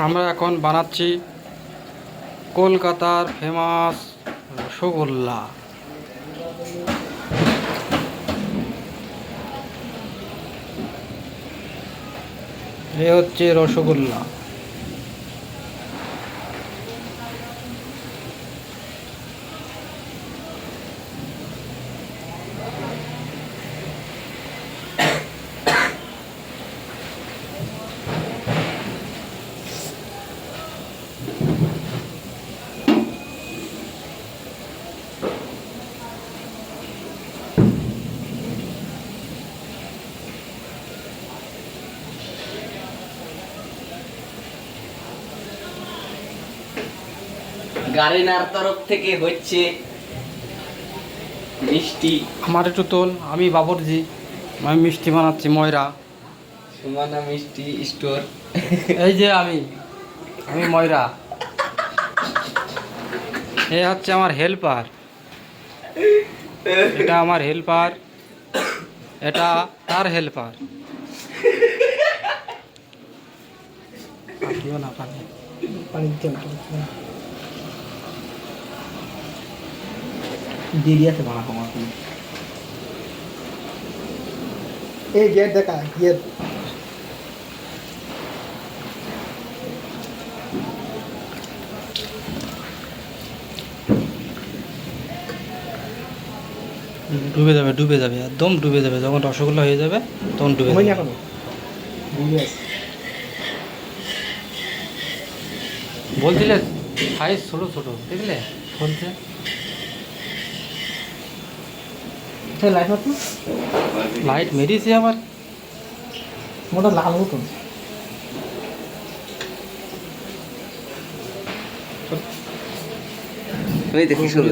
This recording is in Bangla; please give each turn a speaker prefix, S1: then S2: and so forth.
S1: আমরা এখন বানাচ্ছি কলকাতার ফেমাস রসগোল্লা। এ হচ্ছে রসগোল্লা।
S2: গারিনার তরফ থেকে হচ্ছে মিষ্টি।
S1: আমার একটু তোল, আমি বাবরজি, আমি মিষ্টি বানাচ্ছি ময়রা।
S2: সুমানা মিষ্টি স্টোর।
S1: এই যে আমি ময়রা। এ হচ্ছে আমার হেল্পার, এটা আমার হেল্পার, এটা তার হেল্পার। না পানি পানি
S3: দেরি আছে বানা কমা তুমি এই গেট দেখা গেট
S1: ডুবে যাবে, ডুবে যাবে, একদম ডুবে যাবে। যখন রসগোল্লা হয়ে যাবে তখন ডুবে যাবে। বলছিলে সাইজ ছোট ছোট, দেখলে বলছে
S3: লাইট মাত্র
S1: লাইট মেরিয়েছে আবার।
S3: মোটা লাল মতন
S2: ওই দেখি সুন্দর।